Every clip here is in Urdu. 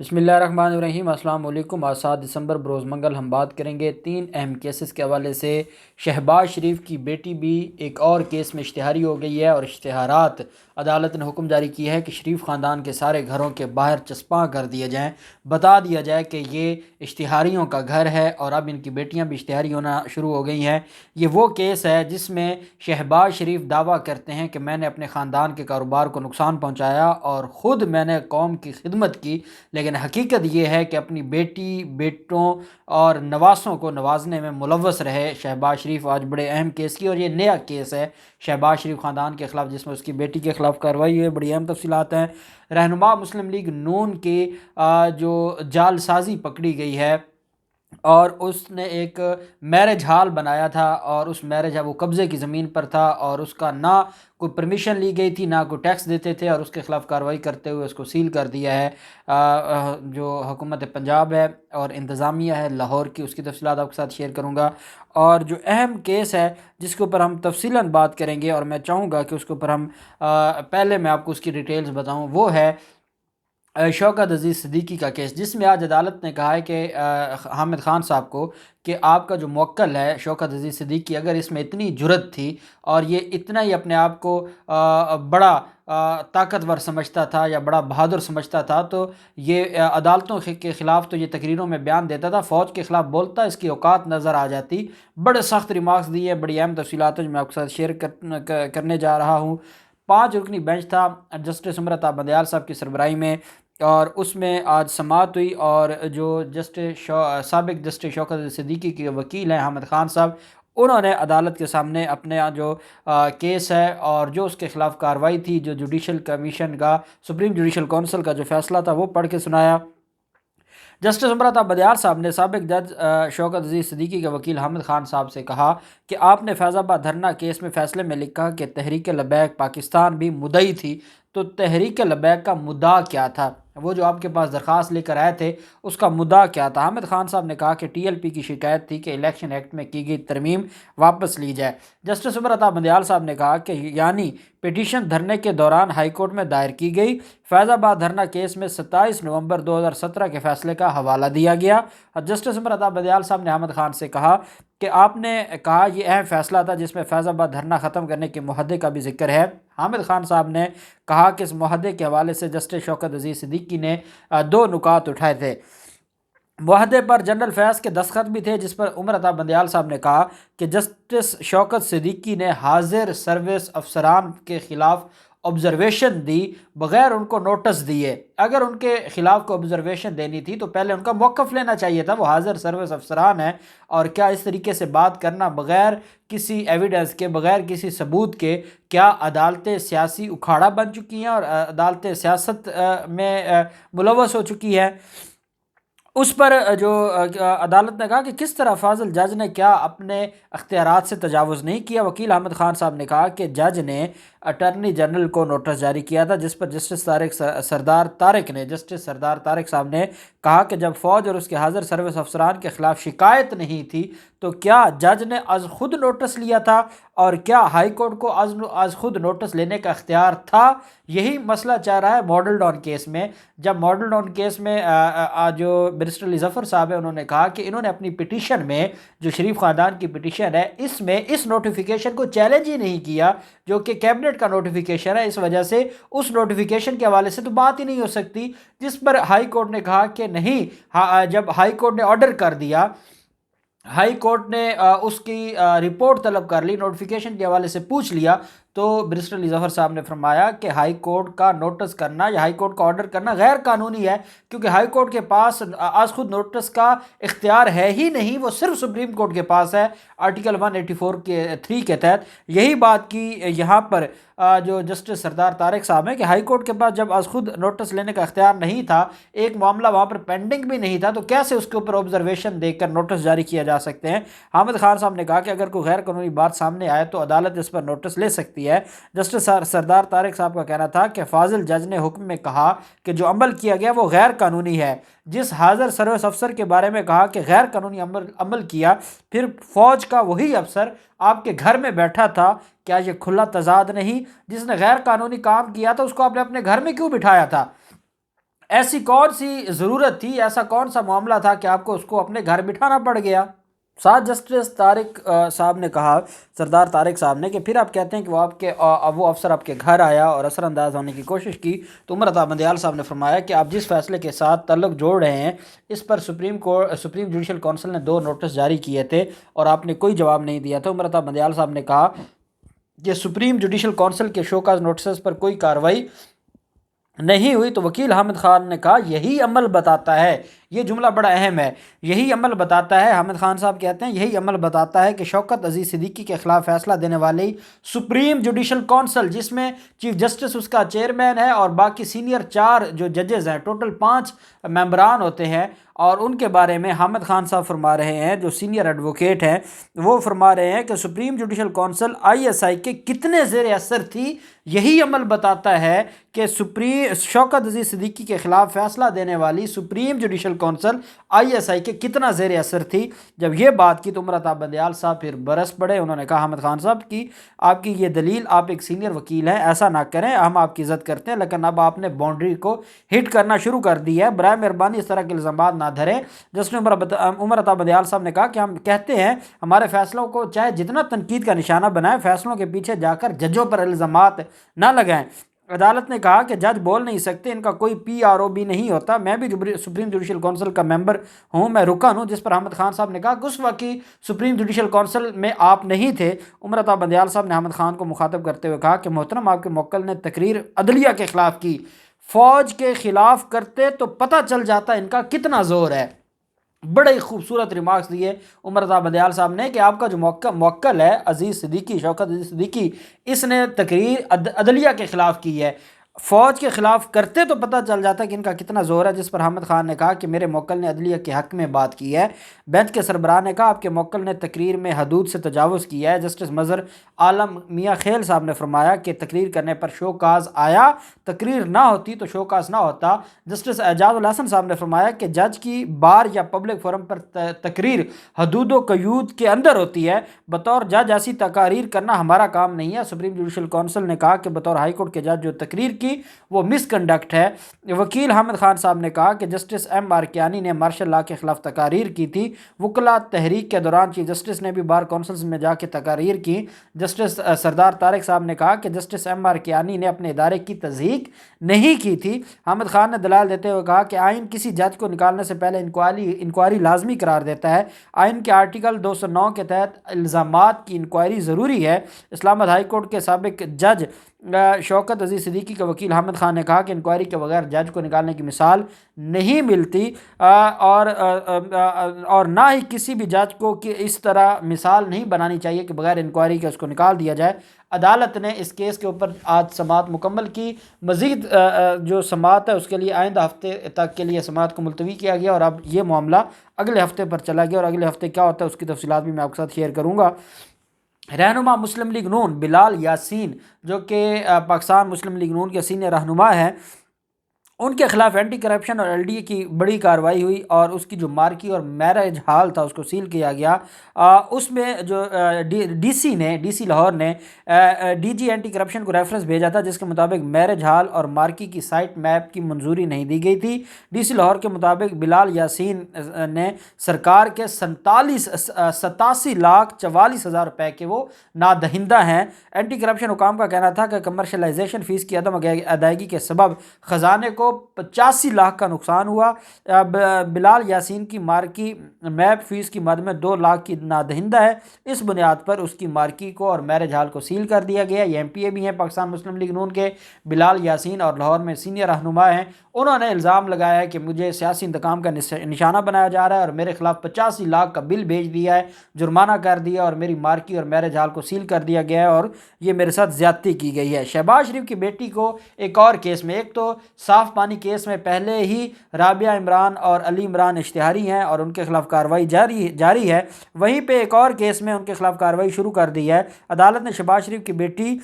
بسم اللہ الرحمن الرحیم۔ السلام علیکم۔ آج 7 دسمبر بروز منگل ہم بات کریں گے 3 اہم کیسز کے حوالے سے۔ شہباز شریف کی بیٹی بھی ایک اور کیس میں اشتہاری ہو گئی ہے اور اشتہارات عدالت نے حکم جاری کی ہے کہ شریف خاندان کے سارے گھروں کے باہر چسپاں کر دیے جائیں، بتا دیا جائے کہ یہ اشتہاریوں کا گھر ہے اور اب ان کی بیٹیاں بھی اشتہاری ہونا شروع ہو گئی ہیں۔ یہ وہ کیس ہے جس میں شہباز شریف دعویٰ کرتے ہیں کہ میں نے اپنے خاندان کے کاروبار کو نقصان پہنچایا اور خود میں نے قوم کی خدمت کی، لیکن حقیقت یہ ہے کہ اپنی بیٹی، بیٹوں اور نواسوں کو نوازنے میں ملوث رہے شہباز شریف۔ آج بڑے اہم کیس کی، اور یہ نیا کیس ہے شہباز شریف خاندان کے خلاف جس میں اس کی بیٹی کے خلاف کارروائی ہوئی ہے۔ بڑی اہم تفصیلات ہیں۔ رہنما مسلم لیگ نون کی جو جعل سازی پکڑی گئی ہے اور اس نے ایک میرج ہال بنایا تھا اور اس میرج وہ قبضے کی زمین پر تھا اور اس کا نہ کوئی پرمیشن لی گئی تھی، نہ کوئی ٹیکس دیتے تھے، اور اس کے خلاف کارروائی کرتے ہوئے اس کو سیل کر دیا ہے جو حکومت پنجاب ہے اور انتظامیہ ہے لاہور کی۔ اس کی تفصیلات آپ کے ساتھ شیئر کروں گا، اور جو اہم کیس ہے جس کے اوپر ہم تفصیلاً بات کریں گے اور میں چاہوں گا کہ اس کے اوپر ہم پہلے میں آپ کو اس کی ڈیٹیلز بتاؤں، وہ ہے شوکت عزیز صدیقی کا کیس، جس میں آج عدالت نے کہا ہے کہ حامد خان صاحب کو کہ آپ کا جو موکل ہے شوکت عزیز صدیقی، اگر اس میں اتنی جرت تھی اور یہ اتنا ہی اپنے آپ کو بڑا طاقتور سمجھتا تھا یا بڑا بہادر سمجھتا تھا، تو یہ عدالتوں کے خلاف تو یہ تقریروں میں بیان دیتا تھا، فوج کے خلاف بولتا، اس کی اوقات نظر آ جاتی۔ بڑے سخت ریمارکس دیے، بڑی اہم تفصیلات ہیں جو میں آپ کے ساتھ شیئر کرنے جا رہا ہوں۔ 5 رکنی بینچ تھا جسٹس امرتا بندیال صاحب کی سربراہی میں، اور اس میں آج سماعت ہوئی، اور جو سابق جسٹس شوکت عزیز صدیقی کے وکیل ہیں حامد خان صاحب، انہوں نے عدالت کے سامنے اپنے جو کیس ہے اور جو اس کے خلاف کارروائی تھی، جو جوڈیشل کمیشن کا، سپریم جوڈیشل کونسل کا جو فیصلہ تھا، وہ پڑھ کے سنایا۔ جسٹس امرتا بندیال صاحب نے سابق جج شوکت عزیز صدیقی کے وکیل حامد خان صاحب سے کہا کہ آپ نے فیض آباد دھرنا کیس میں فیصلے میں لکھا کہ تحریک لبیک پاکستان بھی مدعی تھی، تو تحریک لبیک کا مدعا کیا تھا؟ وہ جو آپ کے پاس درخواست لے کر آئے تھے اس کا مدعا کیا تھا؟ حامد خان صاحب نے کہا کہ ٹی ایل پی کی شکایت تھی کہ الیکشن ایکٹ میں کی گئی ترمیم واپس لی جائے۔ جسٹس امرتا بندیال صاحب نے کہا کہ یعنی پٹیشن دھرنے کے دوران ہائی کورٹ میں دائر کی گئی، فیض آباد دھرنا کیس میں 27 نومبر 2017 کے فیصلے کا حوالہ دیا گیا۔ جسٹس امرتا بندیال صاحب نے حامد خان سے کہا کہ آپ نے کہا یہ اہم فیصلہ تھا جس میں فیض آباد دھرنا ختم کرنے کے معاہدے کا بھی ذکر ہے۔ حامد خان صاحب نے کہا کہ اس معاہدے کے حوالے سے جسٹس شوکت عزیز صدیقی نے 2 نکات اٹھائے تھے۔ معاہدے پر جنرل فیض کے دستخط بھی تھے، جس پر امرتا بندیال صاحب نے کہا کہ جسٹس شوکت صدیقی نے حاضر سروس افسران کے خلاف آبزرویشن دی بغیر ان کو نوٹس دیے۔ اگر ان کے خلاف کو آبزرویشن دینی تھی تو پہلے ان کا موقف لینا چاہیے تھا، وہ حاضر سروس افسران ہیں، اور کیا اس طریقے سے بات کرنا بغیر کسی ایویڈنس کے، بغیر کسی ثبوت کے، کیا عدالتیں سیاسی اکھاڑا بن چکی ہیں اور عدالتیں سیاست میں ملوث ہو چکی ہیں؟ اس پر جو عدالت نے کہا کہ کس طرح فاضل جج نے کیا اپنے اختیارات سے تجاوز نہیں کیا؟ وکیل حامد خان صاحب نے کہا کہ جج نے اٹارنی جنرل کو نوٹس جاری کیا تھا، جس پر جسٹس سردار طارق صاحب نے کہا کہ جب فوج اور اس کے حاضر سروس افسران کے خلاف شکایت نہیں تھی تو کیا جج نے از خود نوٹس لیا تھا، اور کیا ہائی کورٹ کو از خود نوٹس لینے کا اختیار تھا؟ یہی مسئلہ چاہ رہا ہے ماڈل ٹاؤن کیس میں، جب ماڈل ٹاؤن کیس میں جو بیرسٹر علی ظفر صاحب ہیں انہوں نے کہا کہ انہوں نے اپنی پٹیشن میں، جو شریف خاندان کی پٹیشن ہے، اس میں اس نوٹیفیکیشن کو چیلنج ہی نہیں کیا جو کہ کیبنٹ کا نوٹیفیکیشن ہے، اس وجہ سے اس نوٹیفیکیشن کے حوالے سے تو بات ہی نہیں ہو سکتی، جس پر ہائی کورٹ نے کہا کہ نہیں۔ جب ہائی کورٹ نے آرڈر کر دیا، ہائی کورٹ نے اس کی رپورٹ طلب کر لی، نوٹیفیکیشن کے حوالے سے پوچھ لیا، تو بیرسٹر علی ظفر صاحب نے فرمایا کہ ہائی کورٹ کا نوٹس کرنا یا ہائی کورٹ کا آرڈر کرنا غیر قانونی ہے، کیونکہ ہائی کورٹ کے پاس از خود نوٹس کا اختیار ہے ہی نہیں، وہ صرف سپریم کورٹ کے پاس ہے آرٹیکل 184 کے 3 کے تحت۔ یہی بات کی یہاں پر جو جسٹس سردار طارق صاحب ہیں کہ ہائی کورٹ کے پاس جب از خود نوٹس لینے کا اختیار نہیں تھا، ایک معاملہ وہاں پر پینڈنگ بھی نہیں تھا، تو کیسے اس کے اوپر آبزرویشن دے کر نوٹس جاری کیا جا سکتے ہیں؟ حامد خان صاحب نے کہا کہ اگر کوئی غیر قانونی بات سامنے آئے تو عدالت اس پر نوٹس لے سکتی ہے۔ جسٹس سردار طارق صاحب کا کہنا تھا کہ فاضل جج نے حکم میں کہا کہ جو عمل کیا گیا وہ غیر قانونی ہے، جس حاضر سروس افسر کے بارے میں کہا کہ غیر قانونی عمل کیا، پھر فوج کا وہی افسر آپ کے گھر میں بیٹھا تھا، کیا یہ کھلا تضاد نہیں؟ جس نے غیر قانونی کام کیا تھا اس کو آپ نے اپنے گھر میں کیوں بٹھایا تھا؟ ایسی کون سی ضرورت تھی، ایسا کون سا معاملہ تھا کہ آپ کو اس کو اپنے گھر بٹھانا پڑ گیا؟ ساتھ جسٹس طارق صاحب نے کہا، سردار طارق صاحب نے، کہ پھر آپ کہتے ہیں کہ وہ افسر آپ کے گھر آیا اور اثر انداز ہونے کی کوشش کی، تو عمر عطا بندیال صاحب نے فرمایا کہ آپ جس فیصلے کے ساتھ تعلق جوڑ رہے ہیں اس پر سپریم جوڈیشل کونسل نے 2 نوٹس جاری کیے تھے اور آپ نے کوئی جواب نہیں دیا تھا۔ عمر عطا بندیال صاحب نے کہا کہ سپریم جوڈیشل کونسل کے شوکاز نوٹسز پر کوئی کارروائی نہیں ہوئی، تو وکیل حامد خان نے کہا یہی عمل بتاتا ہے، یہ جملہ بڑا اہم ہے، یہی عمل بتاتا ہے، حامد خان صاحب کہتے ہیں یہی عمل بتاتا ہے کہ شوکت عزیز صدیقی کے خلاف فیصلہ دینے والی سپریم جوڈیشل کونسل، جس میں چیف جسٹس اس کا چیئرمین ہے اور باقی سینئر 4 جو ججز ہیں، ٹوٹل 5 ممبران ہوتے ہیں، اور ان کے بارے میں حامد خان صاحب فرما رہے ہیں، جو سینئر ایڈوکیٹ ہیں، وہ فرما رہے ہیں کہ سپریم جوڈیشل کونسل ISI کے کتنے زیر اثر تھی، یہی عمل بتاتا ہے کہ شوکت عزیز صدیقی کے خلاف فیصلہ دینے والی سپریم جوڈیشل کونسل ISI کے کتنا زیر اثر تھی۔ جب یہ بات کی تو عمر عطا بندیال صاحب پھر برس پڑے، انہوں نے کہا حامد خان صاحب کی آپ کی یہ دلیل، آپ ایک سینئر وکیل ہیں، ایسا نہ کریں، ہم آپ کی عزت کرتے ہیں، لیکن اب آپ نے باؤنڈری کو ہٹ کرنا شروع کر دی ہے، برائے مہربانی اس طرح کے الزامات نہ دھریں۔ جس نے عمر عطا بندیال صاحب نے کہا کہ ہم کہتے ہیں ہمارے فیصلوں کو چاہے جتنا تنقید کا نشانہ بنائیں، فیصلوں کے پیچھے جا کر ججوں پر الزامات نہ لگائیں۔ عدالت نے کہا کہ جج بول نہیں سکتے، ان کا کوئی PRO بھی نہیں ہوتا، میں بھی سپریم جوڈیشل کونسل کا ممبر ہوں، میں رکن ہوں۔ جس پر حامد خان صاحب نے کہا کہ اس وقت کی سپریم جوڈیشل کونسل میں آپ نہیں تھے۔ عمر عطا بندیال صاحب نے حامد خان کو مخاطب کرتے ہوئے کہا کہ محترم، آپ کے موکل نے تقریر عدلیہ کے خلاف کی، فوج کے خلاف کرتے تو پتہ چل جاتا ان کا کتنا زور ہے۔ بڑے خوبصورت ریمارکس دیے عمر عطا بندیال صاحب نے کہ آپ کا جو موکل ہے عزیز صدیقی، شوکت عزیز صدیقی، اس نے تقریر عدلیہ کے خلاف کی ہے، فوج کے خلاف کرتے تو پتہ چل جاتا کہ ان کا کتنا زور ہے۔ جس پر حامد خان نے کہا کہ میرے موکل نے عدلیہ کے حق میں بات کی ہے۔ بینچ کے سربراہ نے کہا آپ کے موکل نے تقریر میں حدود سے تجاوز کیا ہے۔ جسٹس مظہر عالم میاں خیل صاحب نے فرمایا کہ تقریر کرنے پر شو کاز آیا، تقریر نہ ہوتی تو شو کاز نہ ہوتا۔ جسٹس اعجاز الحسن صاحب نے فرمایا کہ جج کی بار یا پبلک فورم پر تقریر حدود و قیود کے اندر ہوتی ہے، بطور جج ایسی تقاریر کرنا ہمارا کام نہیں ہے۔ سپریم جوڈیشل کونسل نے کہا کہ بطور ہائی کورٹ کے جج جو تقریر کی وہ مس کنڈکٹ ہے۔ وکیل حامد خان صاحب نے کہا کہ جسٹس M R کیانی نے مارشل لا کے خلاف تقاریر کی تھی، وکلا تحریک کے دوران چیف جسٹس نے بھی بار کونسلز میں جا کے تقاریر کی۔ جسٹس سردار طارق صاحب نے کہا کہ جسٹس M R کیانی نے اپنے ادارے کی تضحیق نہیں کی تھی۔ حامد خان نے دلائل دیتے ہوئے کہا کہ آئین کسی جج کو نکالنے سے پہلے انکوائری لازمی قرار دیتا ہے، آئین کے آرٹیکل 209 کے تحت الزامات کی انکوائری ضروری ہے۔ اسلام آباد ہائی کورٹ کے سابق جج شوکت عزیز صدیقی کے وکیل حامد خان نے کہا کہ انکوائری کے بغیر جج کو نکالنے کی مثال نہیں ملتی، اور نہ ہی کسی بھی جج کو کہ اس طرح مثال نہیں بنانی چاہیے کہ بغیر انکوائری کے اس کو نکال دیا جائے۔ عدالت نے اس کیس کے اوپر آج سماعت مکمل کی، مزید جو سماعت ہے اس کے لیے آئندہ ہفتے تک کے لیے سماعت کو ملتوی کیا گیا، اور اب یہ معاملہ اگلے ہفتے پر چلا گیا، اور اگلے ہفتے کیا ہوتا ہے اس کی تفصیلات بھی میں آپ کے ساتھ شیئر کروں گا۔ رہنما مسلم لیگ نون بلال یاسین، جو کہ پاکستان مسلم لیگ نون کے سینئر رہنما ہیں، ان کے خلاف اینٹی کرپشن اور LDA کی بڑی کارروائی ہوئی، اور اس کی جو مارکی اور میرج ہال تھا اس کو سیل کیا گیا۔ اس میں جو ڈی سی لاہور نے DG اینٹی کرپشن کو ریفرنس بھیجا تھا، جس کے مطابق میرج ہال اور مارکی کی سائٹ میپ کی منظوری نہیں دی گئی تھی۔ DC لاہور کے مطابق بلال یاسین نے سرکار کے 87,44,44,000 روپے کے وہ نادہندہ ہیں۔ اینٹی کرپشن حکام کا کہنا تھا کہ کمرشلائزیشن فیس کی عدم ادائیگی کے سبب خزانے کو 85 لاکھ کا نقصان ہوا۔ بلال یاسین کی مارکی میپ فیس کی مد میں 2 لاکھ کی نادہندہ ہے، اس بنیاد پر اس کی مارکی کو اور میرج ہال کو سیل کر دیا گیا۔ یہ MPA بھی ہیں پاکستان مسلم لیگ نون کے، بلال یاسین، اور لاہور میں سینئر رہنما ہیں۔ انہوں نے الزام لگایا ہے کہ مجھے سیاسی انتقام کا نشانہ بنایا جا رہا ہے، اور میرے خلاف 85 لاکھ کا بل بھیج دیا ہے، جرمانہ کر دیا، اور میری مارکی اور میرج ہال کو سیل کر دیا گیا ہے، اور یہ میرے ساتھ زیادتی کی گئی ہے۔ شہباز شریف کی بیٹی کو ایک اور کیس میں، ایک تو صاف پانی کیس میں پہلے ہی رابعہ عمران اور علی عمران اشتہاری ہیں اور ان کے خلاف کارروائی جاری ہے، وہیں پہ ایک اور کیس میں ان کے خلاف کارروائی شروع کر دی ہے۔ عدالت نے شہباز شریف کی بیٹی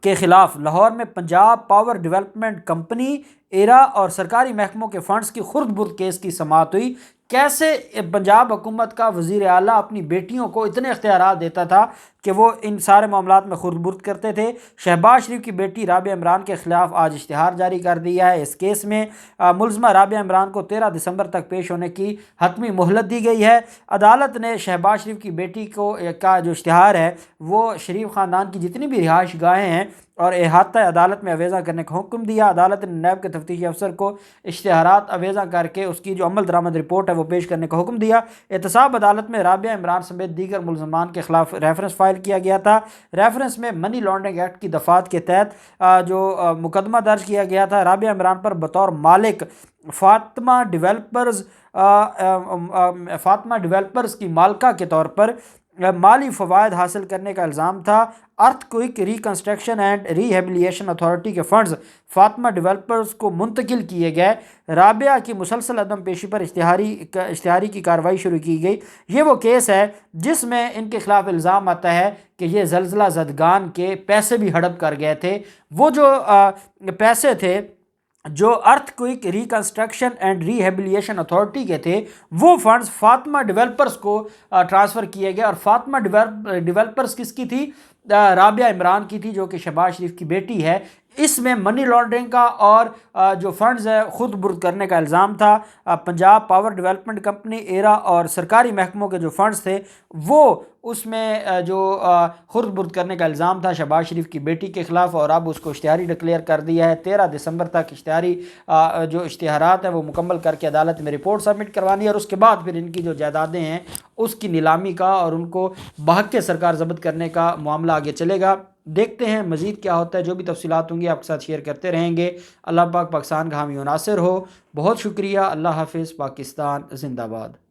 کے خلاف لاہور میں پنجاب پاور ڈیولپمنٹ کمپنی ایرا اور سرکاری محکموں کے فنڈز کی خرد برد کیس کی سماعت ہوئی۔ کیسے پنجاب حکومت کا وزیر اعلیٰ اپنی بیٹیوں کو اتنے اختیارات دیتا تھا کہ وہ ان سارے معاملات میں خود برد کرتے تھے۔ شہباز شریف کی بیٹی رابعہ عمران کے خلاف آج اشتہار جاری کر دیا ہے۔ اس کیس میں ملزمہ رابعہ عمران کو 13 دسمبر تک پیش ہونے کی حتمی مہلت دی گئی ہے۔ عدالت نے شہباز شریف کی بیٹی کا جو اشتہار ہے وہ شریف خاندان کی جتنی بھی رہائش گاہیں ہیں اور احاطہ عدالت میں اویزہ کرنے کا حکم دیا۔ عدالت نے نیب کے تفتیشی افسر کو اشتہارات اویزہ کر کے اس کی جو عمل درآمد رپورٹ ہے وہ پیش کرنے کا حکم دیا۔ احتساب عدالت میں رابعہ عمران سمیت دیگر ملزمان کے خلاف ریفرنس فائل کیا گیا تھا۔ ریفرنس میں منی لانڈرنگ ایکٹ کی دفعات کے تحت جو مقدمہ درج کیا گیا تھا۔ رابعہ عمران پر بطور مالک فاطمہ ڈیولپرز کی مالکہ کے طور پر مالی فوائد حاصل کرنے کا الزام تھا۔ Earthquake reconstruction and rehabilitation authority کے فنڈز فاطمہ ڈیولپرز کو منتقل کیے گئے۔ رابعہ کی مسلسل عدم پیشی پر اشتہاری کی کارروائی شروع کی گئی۔ یہ وہ کیس ہے جس میں ان کے خلاف الزام آتا ہے کہ یہ زلزلہ زدگان کے پیسے بھی ہڑپ کر گئے تھے۔ وہ جو پیسے تھے جو earthquake reconstruction and rehabilitation authority کے تھے وہ فنڈز فاطمہ ڈیولپرز کو ٹرانسفر کیے گئے، اور فاطمہ ڈیولپرز کس کی تھی؟ رابعہ عمران کی تھی، جو کہ شہباز شریف کی بیٹی ہے۔ اس میں منی لانڈرنگ کا اور جو فنڈز ہے خود برد کرنے کا الزام تھا۔ پنجاب پاور ڈیولپمنٹ کمپنی ایرا اور سرکاری محکموں کے جو فنڈز تھے وہ اس میں جو خود برد کرنے کا الزام تھا شہباز شریف کی بیٹی کے خلاف، اور اب اس کو اشتہاری ڈکلیئر کر دیا ہے۔ 13 دسمبر تک جو اشتہارات ہیں وہ مکمل کر کے عدالت میں رپورٹ سبمٹ کروانی ہے، اور اس کے بعد پھر ان کی جو جائیدادیں ہیں اس کی نیلامی کا اور ان کو بحق سرکار ضبط کرنے کا معاملہ آگے چلے گا۔ دیکھتے ہیں مزید کیا ہوتا ہے، جو بھی تفصیلات ہوں گی آپ کے ساتھ شیئر کرتے رہیں گے۔ اللہ پاک پاکستان کا حامی و ناصر ہو۔ بہت شکریہ۔ اللہ حافظ۔ پاکستان زندہ باد۔